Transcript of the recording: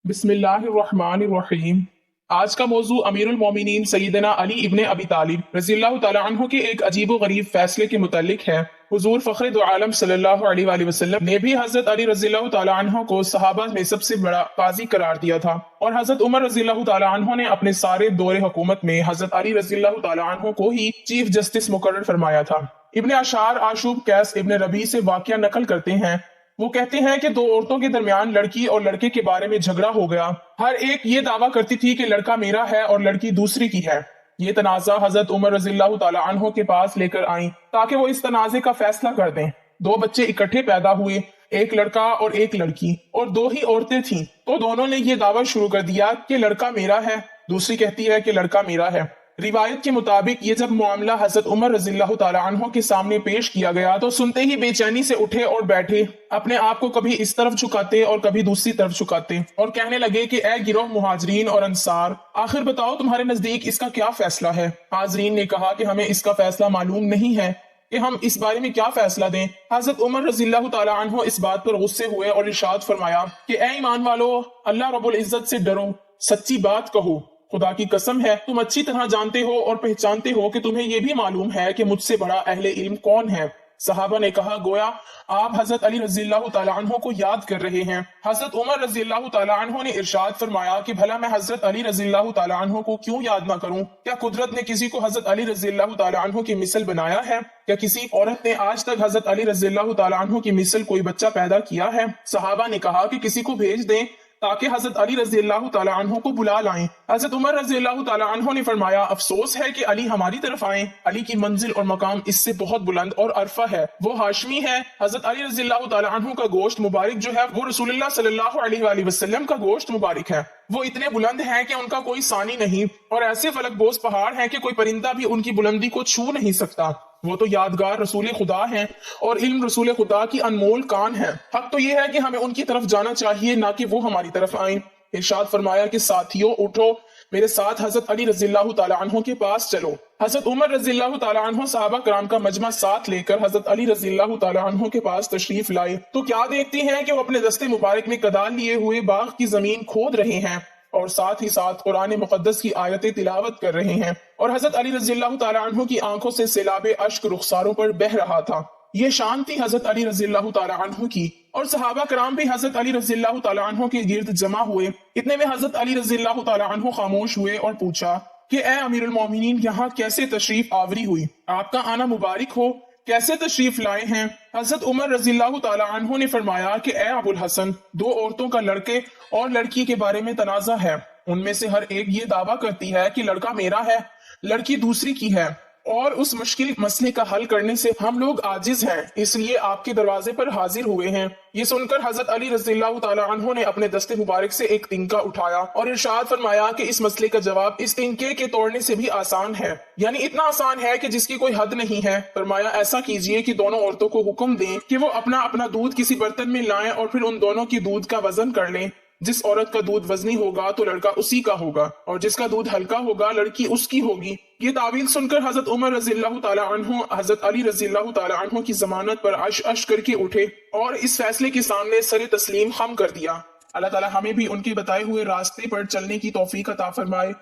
बिस्मिल्लाहिर्रहमानिर्रहीम। आज का मौजू अमीरुल मोमिनीन सैयदना अली इब्ने अबी तालिब रज़ियल्लाहु ताला अन्हु के एक अजीब व गरीब फैसले के मुतालिक है। हुजूर फखरे दो आलम सल्लल्लाहु अलैहि वसल्लम ने भी हजरत अली रज़ियल्लाहु ताला अन्हु को सहाबा में सबसे बड़ा काजी करार दिया था और हजरत उमर रज़ियल्लाहु ताला अन्हु ने अपने सारे दौरे हुकूमत में हजरत अली रज़ियल्लाहु ताला अन्हु को ही चीफ जस्टिस मुकर्रर फरमाया था। इब्ने अशार आशूब कैस इब्ने रबी से वाकया नकल करते हैं। वो कहते हैं कि दो औरतों के दरमियान लड़की और लड़के के बारे में झगड़ा हो गया। हर एक ये दावा करती थी कि लड़का मेरा है और लड़की दूसरी की है। ये तनाजा हजरत उमर रज़ियल्लाहु ताला अन्हु के पास लेकर आई ताकि वो इस तनाजे का फैसला कर दें। दो बच्चे इकट्ठे पैदा हुए, एक लड़का और एक लड़की, और दो ही औरतें थीं, तो दोनों ने ये दावा शुरू कर दिया कि लड़का मेरा है, दूसरी कहती है कि लड़का मेरा है। रिवायत के मुताबिक ये जब मामला हजरत उमर रज़ियल्लाहु ताला अन्हु के सामने पेश किया गया तो सुनते ही बेचैनी से उठे और बैठे, अपने आप को कभी इस तरफ झुकाते और कभी दूसरी तरफ झुकाते और कहने लगे कि ए गिरोह मुहाजिरीन और अंसार, आखिर बताओ तुम्हारे नजदीक इसका क्या फैसला है। हाजरीन ने कहा कि हमें इसका फैसला मालूम नहीं है कि हम इस बारे में क्या फैसला दें। हजरत उमर रज़ियल्लाहु ताला अन्हु इस बात पर गुस्से हुए और इरशाद फरमाया कि ए ईमान वालो, अल्लाह रब्बुल इज्जत से डरो, सच्ची बात कहो। खुदा की कसम है तुम अच्छी तरह जानते हो और पहचानते हो कि तुम्हें यह भी मालूम है कि मुझसे बड़ा अहले इल्म कौन है। सहाबा ने कहा, गोया आप हजरत अली रज़ियल्लाहु ताला अन्हु को याद कर रहे हैं। हजरत उमर रज़ियल्लाहु ताला अन्हु ने इरशाद फरमाया कि भला मैं हजरत अली रज़ियल्लाहु ताला अन्हु को क्यों याद ना करूं? क्या कुदरत ने किसी को हजरत अली रज़ियल्लाहु ताला अन्हु की मिसल बनाया है? क्या किसी औरत ने आज तक हजरत अली रज़ियल्लाहु ताला अन्हु की मिसल कोई बच्चा पैदा किया है? सहाबा ने कहा कि किसी को भेज दें ताकि हजरत अली रज़ियल्लाहु ताला अन्हु को बुला लाएं। हजरत उमर रज़ियल्लाहु ताला अन्हु ने फरमाया, अफसोस है कि अली हमारी तरफ आए। अली की मंजिल और मकाम इससे बहुत बुलंद और अरफा है, वो हाशमी है। हजरत अली रज़ियल्लाहु ताला अन्हु का गोश्त मुबारक जो है वो रसूलुल्लाह सल्लल्लाहु अलैहि वसल्लम का गोश्त मुबारक है। वो इतने बुलंद हैं कि उनका कोई सानी नहीं और ऐसे फलकबोज पहाड़ हैं कि कोई परिंदा भी उनकी बुलंदी को छू नहीं सकता। वो तो यादगार रसूल खुदा हैं और इल्म रसूल खुदा की अनमोल कान है। हक तो ये है कि हमें उनकी तरफ जाना चाहिए, ना कि वो हमारी तरफ आए। इरशाद फरमाया कि साथियों उठो, मेरे साथ हजरत अली रज़ियल्लाहु ताला अन्हु के पास चलो। हजरत उमर रज़ियल्लाहु ताला अन्हु सहाबा कराम का मजमा साथ लेकर हजरत अली रज़ियल्लाहु ताला अन्हु के पास तशरीफ लाए तो क्या देखती हैं कि वो अपने दस्ते मुबारक में कदाल लिए हुए बाग की जमीन खोद रहे हैं और साथ ही साथ कुरान मुकद्दस की आयतें तिलावत कर रहे हैं और हजरत अली रज़ियल्लाहु ताला अन्हु की आंखों से सैलाब अश्क रुखसारों पर बह रहा था। ये शान थी हजरत अली रज़ियल्लाहु ताला अन्हु की और सहाबा कराम भी हजरत अली रज़ियल्लाहु ताला अन्हु के गिर्द जमा हुए। इतने में हजरत अली रज़ियल्लाहु ताला अन्हु खामोश हुए और पूछा कि ए अमीरुल मोमिनीन, यहाँ कैसे तशरीफ आवरी हुई? आपका आना मुबारक हो, कैसे तशरीफ लाए हैं? हजरत उमर रज़ियल्लाहु ताला अन्हु ने फरमाया कि ए अबुल हसन, दो औरतों का लड़के और लड़की के बारे में तनाजा है। उनमें से हर एक ये दावा करती है कि लड़का मेरा है, लड़की दूसरी की है और उस मुश्किल मसले का हल करने से हम लोग आजिज हैं, इसलिए आपके दरवाजे पर हाजिर हुए हैं। ये सुनकर हजरत अली रज़ियल्लाहु ताला अन्हु ने अपने दस्ते मुबारक से एक तिनका उठाया और इरशाद फरमाया कि इस मसले का जवाब इस तिनके के तोड़ने से भी आसान है, यानी इतना आसान है कि जिसकी कोई हद नहीं है। फरमाया ऐसा कीजिए कि दोनों औरतों को हुक्म दें कि वो अपना अपना दूध किसी बर्तन में लाएं और फिर उन दोनों की दूध का वजन कर लें। जिस औरत का दूध वजनी होगा तो लड़का उसी का होगा और जिसका दूध हल्का होगा लड़की उसकी होगी। ये तावील सुनकर हजरत उमर रज़ियल्लाहु ताला अन्हु हजरत अली रज़ियल्लाहु ताला अन्हु की जमानत पर अश अश करके उठे और इस फैसले के सामने सरे तस्लीम खम कर दिया। अल्लाह ताला हमें भी उनके बताए हुए रास्ते पर चलने की तौफीक अता फरमाए।